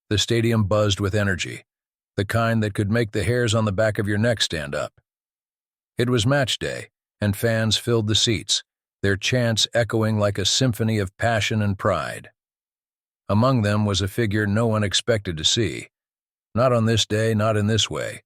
The stadium buzzed with energy, the kind that could make the hairs on the back of your neck stand up. It was match day, and fans filled the seats, their chants echoing like a symphony of passion and pride. Among them was a figure no one expected to see. Not on this day, not in this way.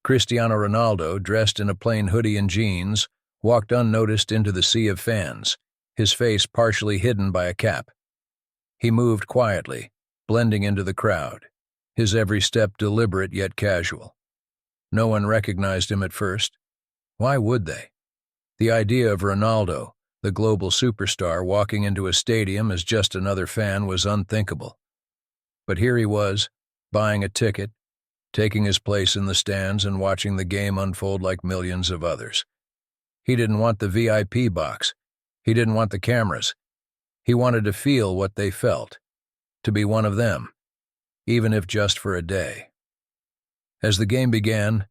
Cristiano Ronaldo, dressed in a plain hoodie and jeans, walked unnoticed into the sea of fans, his face partially hidden by a cap. He moved quietly, blending into the crowd, his every step deliberate yet casual. No one recognized him at first. Why would they? The idea of Ronaldo, the global superstar, walking into a stadium as just another fan was unthinkable. But here he was, buying a ticket, taking his place in the stands and watching the game unfold like millions of others. He didn't want the VIP box. He didn't want the cameras. He wanted to feel what they felt, to be one of them, even if just for a day. As the game began,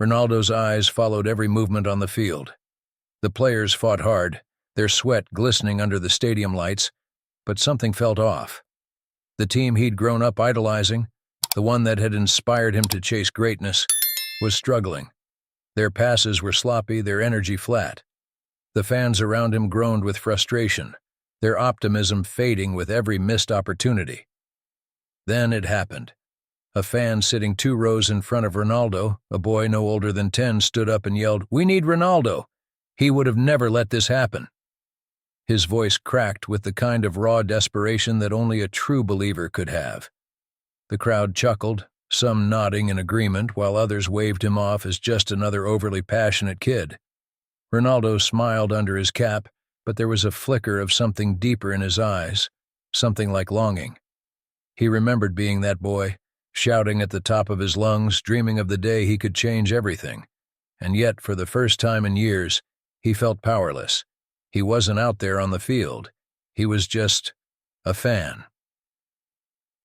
Ronaldo's eyes followed every movement on the field. The players fought hard, their sweat glistening under the stadium lights, but something felt off. The team he'd grown up idolizing, the one that had inspired him to chase greatness, was struggling. Their passes were sloppy, their energy flat. The fans around him groaned with frustration, their optimism fading with every missed opportunity. Then it happened. A fan sitting 2 rows in front of Ronaldo, a boy no older than 10, stood up and yelled, "We need Ronaldo! He would have never let this happen." His voice cracked with the kind of raw desperation that only a true believer could have. The crowd chuckled, some nodding in agreement, while others waved him off as just another overly passionate kid. Ronaldo smiled under his cap, but there was a flicker of something deeper in his eyes, something like longing. He remembered being that boy, shouting at the top of his lungs, dreaming of the day he could change everything. And yet, for the first time in years, he felt powerless. He wasn't out there on the field. He was just a fan.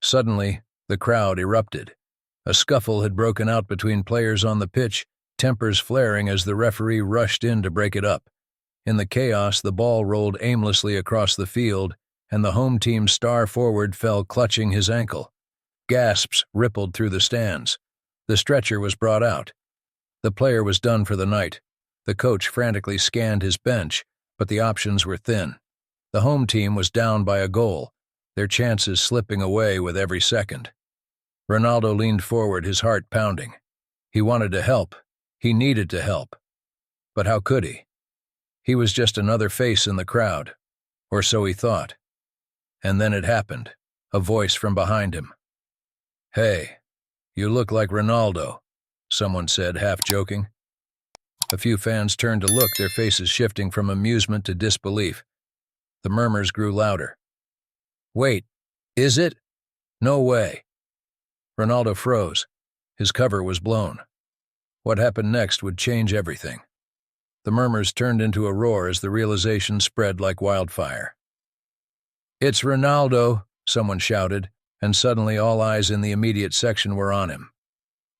Suddenly, the crowd erupted. A scuffle had broken out between players on the pitch, tempers flaring as the referee rushed in to break it up. In the chaos, the ball rolled aimlessly across the field, and the home team's star forward fell clutching his ankle. Gasps rippled through the stands. The stretcher was brought out. The player was done for the night. The coach frantically scanned his bench, but the options were thin. The home team was down by a goal, their chances slipping away with every second. Ronaldo leaned forward, his heart pounding. He wanted to help. He needed to help. But how could he? He was just another face in the crowd, or so he thought. And then it happened, a voice from behind him. "Hey, you look like Ronaldo," someone said, half joking. A few fans turned to look, their faces shifting from amusement to disbelief. The murmurs grew louder. "Wait, is it? No way." Ronaldo froze. His cover was blown. What happened next would change everything. The murmurs turned into a roar as the realization spread like wildfire. "It's Ronaldo," someone shouted, and suddenly all eyes in the immediate section were on him.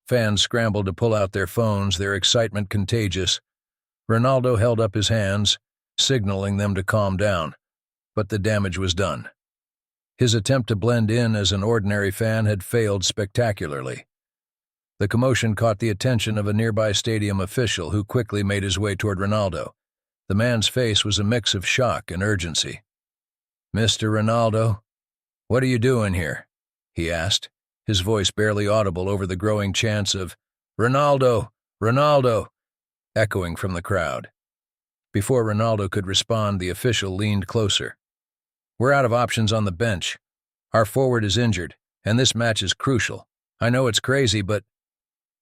Fans scrambled to pull out their phones, their excitement contagious. Ronaldo held up his hands, signaling them to calm down, but the damage was done. His attempt to blend in as an ordinary fan had failed spectacularly. The commotion caught the attention of a nearby stadium official who quickly made his way toward Ronaldo. The man's face was a mix of shock and urgency. "Mr. Ronaldo, what are you doing here?" he asked, his voice barely audible over the growing chants of "Ronaldo! Ronaldo!" echoing from the crowd. Before Ronaldo could respond, the official leaned closer. "We're out of options on the bench. Our forward is injured, and this match is crucial. I know it's crazy, but—"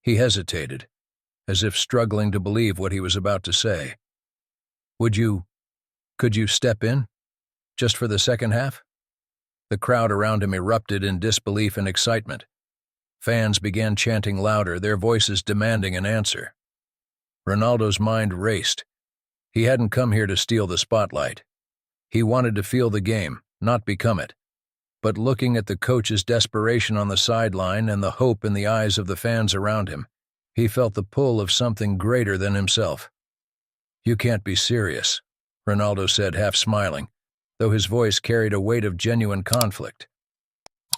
He hesitated, as if struggling to believe what he was about to say. Could you step in? Just for the second half?" The crowd around him erupted in disbelief and excitement. Fans began chanting louder, their voices demanding an answer. Ronaldo's mind raced. He hadn't come here to steal the spotlight. He wanted to feel the game, not become it. But looking at the coach's desperation on the sideline and the hope in the eyes of the fans around him, he felt the pull of something greater than himself. "You can't be serious," Ronaldo said, half smiling, though his voice carried a weight of genuine conflict.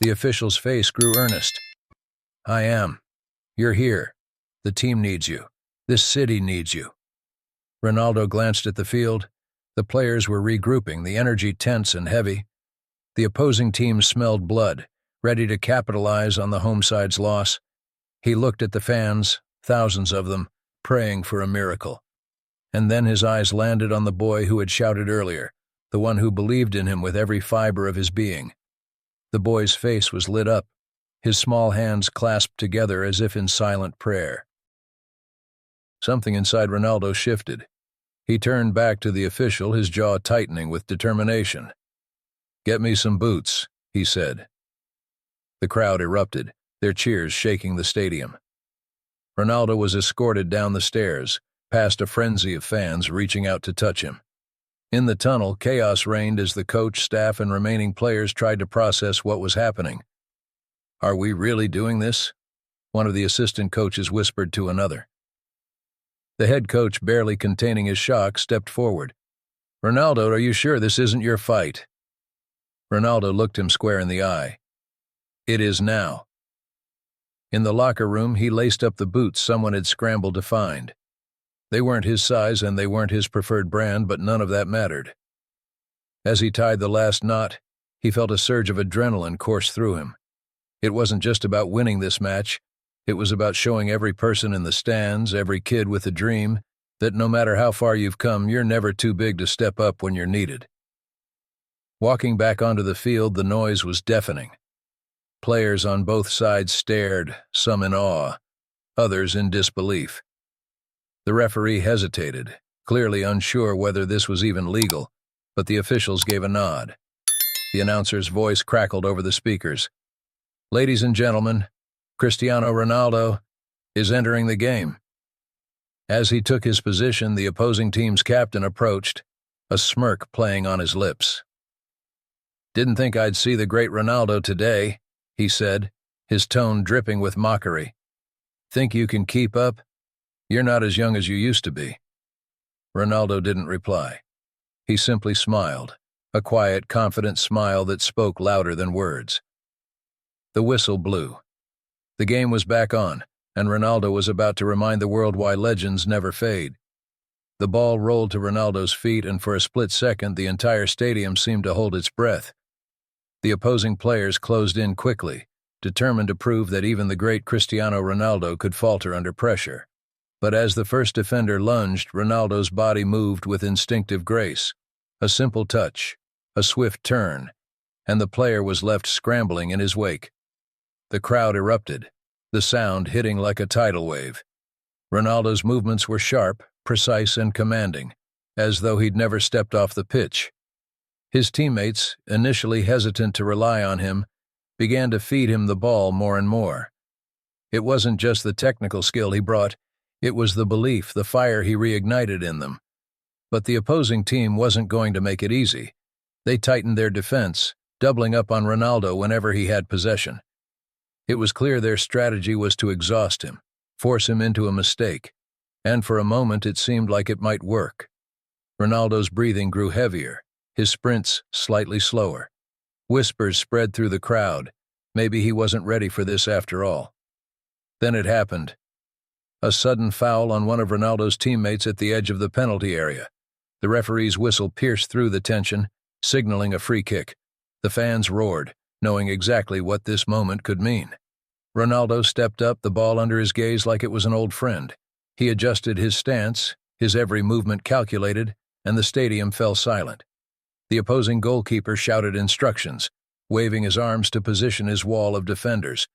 The official's face grew earnest. "I am. You're here. The team needs you. This city needs you." Ronaldo glanced at the field. The players were regrouping, the energy tense and heavy. The opposing team smelled blood, ready to capitalize on the home side's loss. He looked at the fans, thousands of them, praying for a miracle. And then his eyes landed on the boy who had shouted earlier, the one who believed in him with every fiber of his being. The boy's face was lit up, his small hands clasped together as if in silent prayer. Something inside Ronaldo shifted. He turned back to the official, his jaw tightening with determination. "Get me some boots," he said. The crowd erupted, their cheers shaking the stadium. Ronaldo was escorted down the stairs, past a frenzy of fans reaching out to touch him. In the tunnel, chaos reigned as the coach, staff, and remaining players tried to process what was happening. "Are we really doing this?" one of the assistant coaches whispered to another. The head coach, barely containing his shock, stepped forward. "Ronaldo, are you sure this isn't your fight?" Ronaldo looked him square in the eye. "It is now." In the locker room, he laced up the boots someone had scrambled to find. They weren't his size and they weren't his preferred brand, but none of that mattered. As he tied the last knot, he felt a surge of adrenaline course through him. It wasn't just about winning this match. It was about showing every person in the stands, every kid with a dream, that no matter how far you've come, you're never too big to step up when you're needed. Walking back onto the field, the noise was deafening. Players on both sides stared, some in awe, others in disbelief. The referee hesitated, clearly unsure whether this was even legal, but the officials gave a nod. The announcer's voice crackled over the speakers. "Ladies and gentlemen, Cristiano Ronaldo is entering the game." As he took his position, the opposing team's captain approached, a smirk playing on his lips. "Didn't think I'd see the great Ronaldo today," he said, his tone dripping with mockery. "Think you can keep up? You're not as young as you used to be." Ronaldo didn't reply. He simply smiled, a quiet, confident smile that spoke louder than words. The whistle blew. The game was back on, and Ronaldo was about to remind the world why legends never fade. The ball rolled to Ronaldo's feet, and for a split second, the entire stadium seemed to hold its breath. The opposing players closed in quickly, determined to prove that even the great Cristiano Ronaldo could falter under pressure. But as the first defender lunged, Ronaldo's body moved with instinctive grace. A simple touch, a swift turn, and the player was left scrambling in his wake. The crowd erupted, the sound hitting like a tidal wave. Ronaldo's movements were sharp, precise, and commanding, as though he'd never stepped off the pitch. His teammates, initially hesitant to rely on him, began to feed him the ball more and more. It wasn't just the technical skill he brought, it was the belief, the fire he reignited in them. But the opposing team wasn't going to make it easy. They tightened their defense, doubling up on Ronaldo whenever he had possession. It was clear their strategy was to exhaust him, force him into a mistake, and for a moment it seemed like it might work. Ronaldo's breathing grew heavier, his sprints slightly slower. Whispers spread through the crowd. Maybe he wasn't ready for this after all. Then it happened. A sudden foul on one of Ronaldo's teammates at the edge of the penalty area. The referee's whistle pierced through the tension, signaling a free kick. The fans roared, knowing exactly what this moment could mean. Ronaldo stepped up, the ball under his gaze like it was an old friend. He adjusted his stance, his every movement calculated, and the stadium fell silent. The opposing goalkeeper shouted instructions, waving his arms to position his wall of defenders.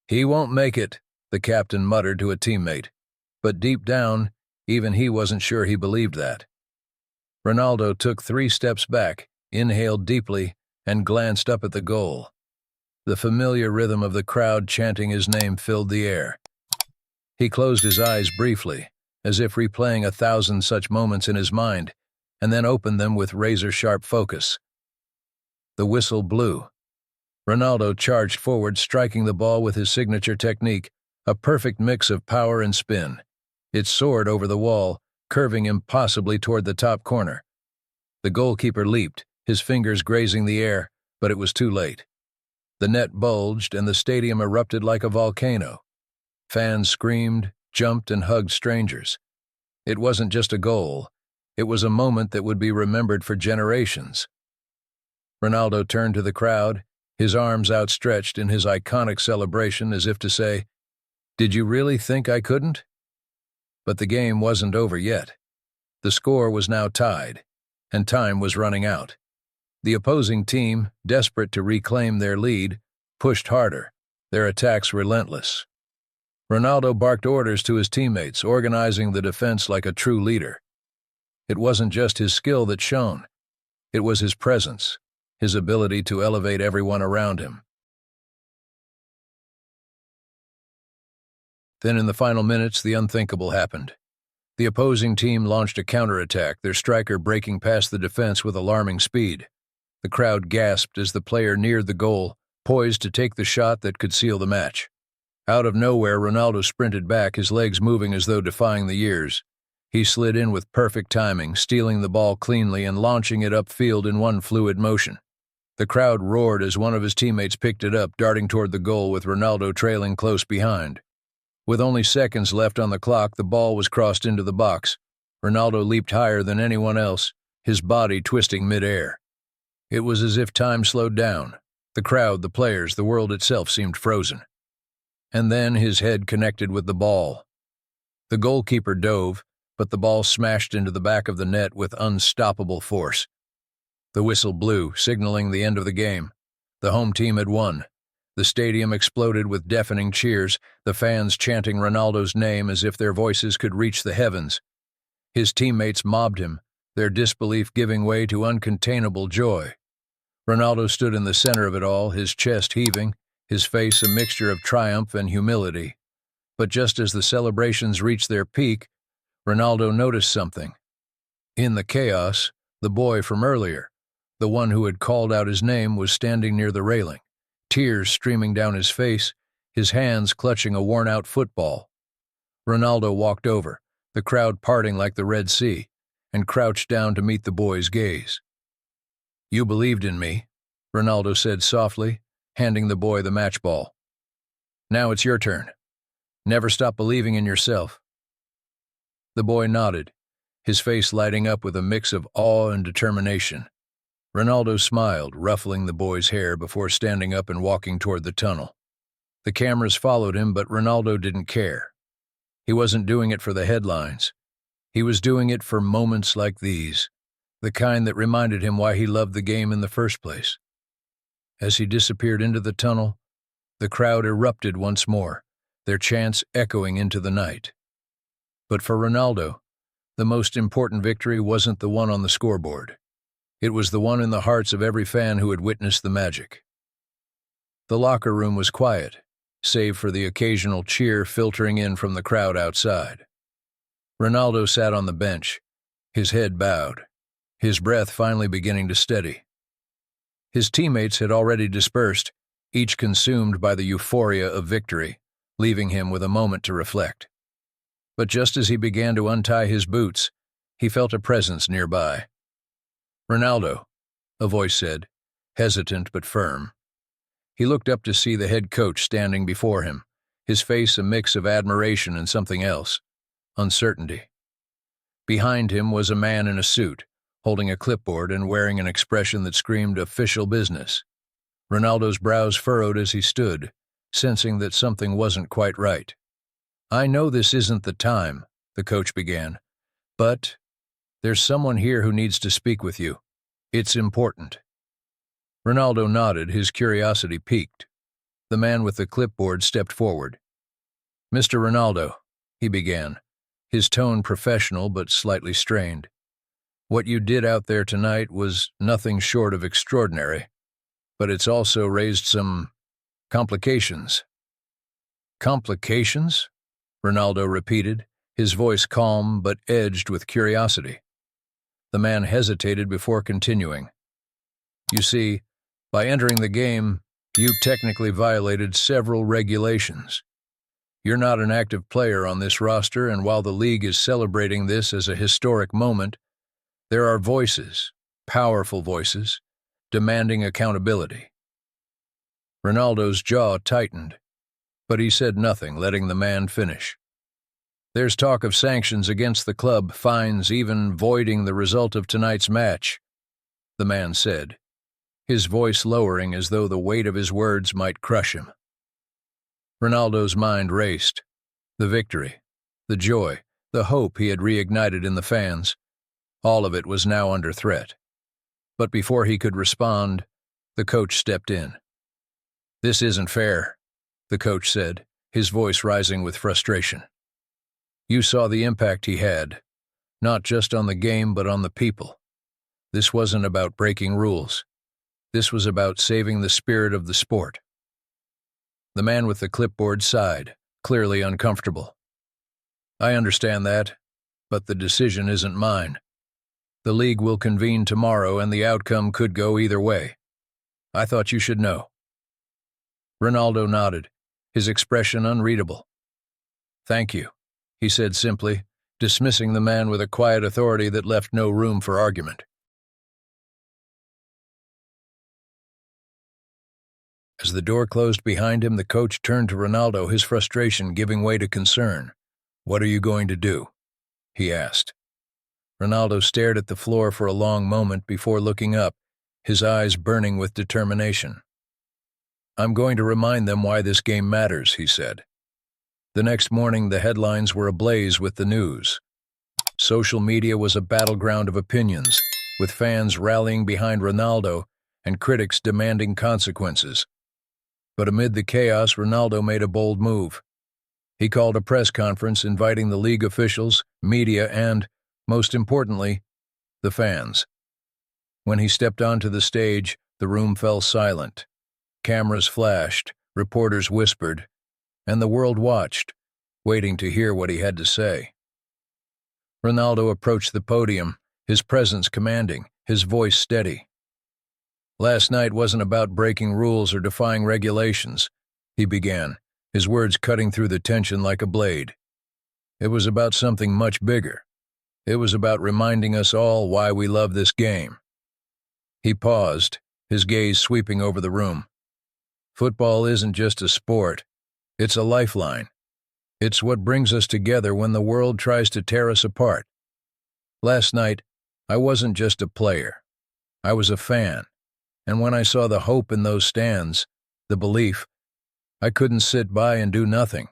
"He won't make it," the captain muttered to a teammate. But deep down, even he wasn't sure he believed that. Ronaldo took 3 steps back, inhaled deeply, and glanced up at the goal. The familiar rhythm of the crowd chanting his name filled the air. He closed his eyes briefly, as if replaying 1,000 such moments in his mind, and then opened them with razor-sharp focus. The whistle blew. Ronaldo charged forward, striking the ball with his signature technique, a perfect mix of power and spin. It soared over the wall, curving impossibly toward the top corner. The goalkeeper leaped, his fingers grazing the air, but it was too late. The net bulged, and the stadium erupted like a volcano. Fans screamed, jumped, and hugged strangers. It wasn't just a goal. It was a moment that would be remembered for generations. Ronaldo turned to the crowd, his arms outstretched in his iconic celebration as if to say, "Did you really think I couldn't?" But the game wasn't over yet. The score was now tied, and time was running out. The opposing team, desperate to reclaim their lead, pushed harder, their attacks relentless. Ronaldo barked orders to his teammates, organizing the defense like a true leader. It wasn't just his skill that shone. It was his presence, his ability to elevate everyone around him. Then in the final minutes, the unthinkable happened. The opposing team launched a counterattack, their striker breaking past the defense with alarming speed. The crowd gasped as the player neared the goal, poised to take the shot that could seal the match. Out of nowhere, Ronaldo sprinted back, his legs moving as though defying the years. He slid in with perfect timing, stealing the ball cleanly and launching it upfield in one fluid motion. The crowd roared as one of his teammates picked it up, darting toward the goal with Ronaldo trailing close behind. With only seconds left on the clock, the ball was crossed into the box. Ronaldo leaped higher than anyone else, his body twisting mid-air. It was as if time slowed down. The crowd, the players, the world itself seemed frozen. And then his head connected with the ball. The goalkeeper dove, but the ball smashed into the back of the net with unstoppable force. The whistle blew, signaling the end of the game. The home team had won. The stadium exploded with deafening cheers, the fans chanting Ronaldo's name as if their voices could reach the heavens. His teammates mobbed him, their disbelief giving way to uncontainable joy. Ronaldo stood in the center of it all, his chest heaving, his face a mixture of triumph and humility. But just as the celebrations reached their peak, Ronaldo noticed something. In the chaos, the boy from earlier, the one who had called out his name, was standing near the railing, tears streaming down his face, his hands clutching a worn-out football. Ronaldo walked over, the crowd parting like the Red Sea, and crouched down to meet the boy's gaze. "You believed in me," Ronaldo said softly, handing the boy the match ball. "Now it's your turn. Never stop believing in yourself." The boy nodded, his face lighting up with a mix of awe and determination. Ronaldo smiled, ruffling the boy's hair before standing up and walking toward the tunnel. The cameras followed him, but Ronaldo didn't care. He wasn't doing it for the headlines. He was doing it for moments like these, the kind that reminded him why he loved the game in the first place. As he disappeared into the tunnel, the crowd erupted once more, their chants echoing into the night. But for Ronaldo, the most important victory wasn't the one on the scoreboard. It was the one in the hearts of every fan who had witnessed the magic. The locker room was quiet, save for the occasional cheer filtering in from the crowd outside. Ronaldo sat on the bench, his head bowed, his breath finally beginning to steady. His teammates had already dispersed, each consumed by the euphoria of victory, leaving him with a moment to reflect. But just as he began to untie his boots, he felt a presence nearby. "Ronaldo," a voice said, hesitant but firm. He looked up to see the head coach standing before him, his face a mix of admiration and something else, uncertainty. Behind him was a man in a suit, holding a clipboard and wearing an expression that screamed official business. Ronaldo's brows furrowed as he stood, sensing that something wasn't quite right. "I know this isn't the time," the coach began, "but there's someone here who needs to speak with you. It's important." Ronaldo nodded, his curiosity piqued. The man with the clipboard stepped forward. "Mr. Ronaldo," he began, his tone professional but slightly strained. "What you did out there tonight was nothing short of extraordinary, but it's also raised some complications." "Complications?" Ronaldo repeated, his voice calm but edged with curiosity. The man hesitated before continuing. "You see, by entering the game, you technically violated several regulations. You're not an active player on this roster, and while the league is celebrating this as a historic moment, there are voices, powerful voices, demanding accountability." Ronaldo's jaw tightened, but he said nothing, letting the man finish. "There's talk of sanctions against the club, fines, even voiding the result of tonight's match," the man said, his voice lowering as though the weight of his words might crush him. Ronaldo's mind raced. The victory, the joy, the hope he had reignited in the fans, all of it was now under threat. But before he could respond, the coach stepped in. "This isn't fair," the coach said, his voice rising with frustration. "You saw the impact he had, not just on the game but on the people. This wasn't about breaking rules. This was about saving the spirit of the sport." The man with the clipboard sighed, clearly uncomfortable. "I understand that, but the decision isn't mine. The league will convene tomorrow and the outcome could go either way. I thought you should know." Ronaldo nodded, his expression unreadable. "Thank you," he said simply, dismissing the man with a quiet authority that left no room for argument. As the door closed behind him, the coach turned to Ronaldo, his frustration giving way to concern. "What are you going to do?" he asked. Ronaldo stared at the floor for a long moment before looking up, his eyes burning with determination. "I'm going to remind them why this game matters," he said. The next morning, the headlines were ablaze with the news. Social media was a battleground of opinions, with fans rallying behind Ronaldo and critics demanding consequences. But amid the chaos, Ronaldo made a bold move. He called a press conference inviting the league officials, media, and, most importantly, the fans. When he stepped onto the stage, the room fell silent. Cameras flashed, reporters whispered, and the world watched, waiting to hear what he had to say. Ronaldo approached the podium, his presence commanding, his voice steady. "Last night wasn't about breaking rules or defying regulations," he began, his words cutting through the tension like a blade. "It was about something much bigger. It was about reminding us all why we love this game." He paused, his gaze sweeping over the room. "Football isn't just a sport. It's a lifeline. It's what brings us together when the world tries to tear us apart. Last night, I wasn't just a player. I was a fan. And when I saw the hope in those stands, the belief, I couldn't sit by and do nothing."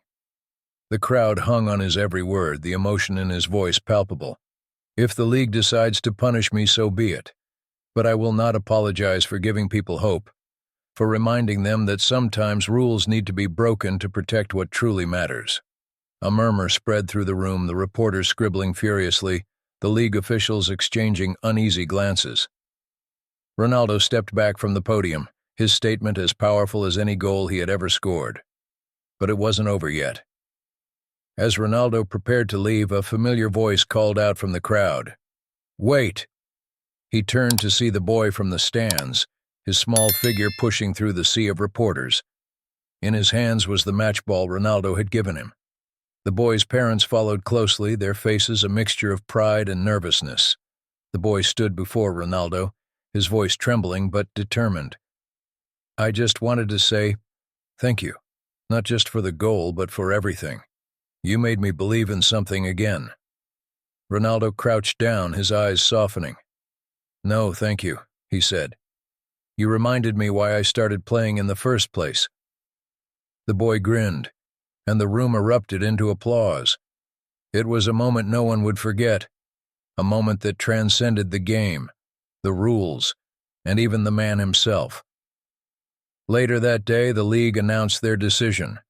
The crowd hung on his every word, the emotion in his voice palpable. "If the league decides to punish me, so be it. But I will not apologize for giving people hope, for reminding them that sometimes rules need to be broken to protect what truly matters." A murmur spread through the room, the reporters scribbling furiously, the league officials exchanging uneasy glances. Ronaldo stepped back from the podium, his statement as powerful as any goal he had ever scored. But it wasn't over yet. As Ronaldo prepared to leave, a familiar voice called out from the crowd, "Wait!" He turned to see the boy from the stands, his small figure pushing through the sea of reporters. In his hands was the match ball Ronaldo had given him. The boy's parents followed closely, their faces a mixture of pride and nervousness. The boy stood before Ronaldo, his voice trembling but determined. "I just wanted to say thank you, not just for the goal but for everything. You made me believe in something again." Ronaldo crouched down, his eyes softening. "No, thank you," he said. "You reminded me why I started playing in the first place." The boy grinned, and the room erupted into applause. It was a moment no one would forget, a moment that transcended the game, the rules, and even the man himself. Later that day, the league announced their decision.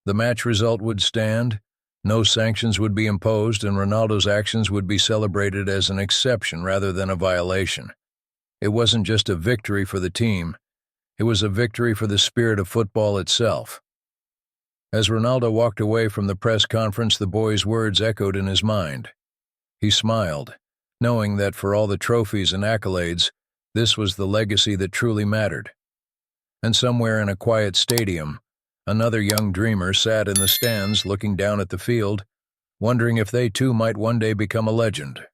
The match result would stand, no sanctions would be imposed, and Ronaldo's actions would be celebrated as an exception rather than a violation. It wasn't just a victory for the team, it was a victory for the spirit of football itself. As Ronaldo walked away from the press conference, the boy's words echoed in his mind. He smiled, knowing that for all the trophies and accolades, this was the legacy that truly mattered. And somewhere in a quiet stadium, another young dreamer sat in the stands looking down at the field, wondering if they too might one day become a legend.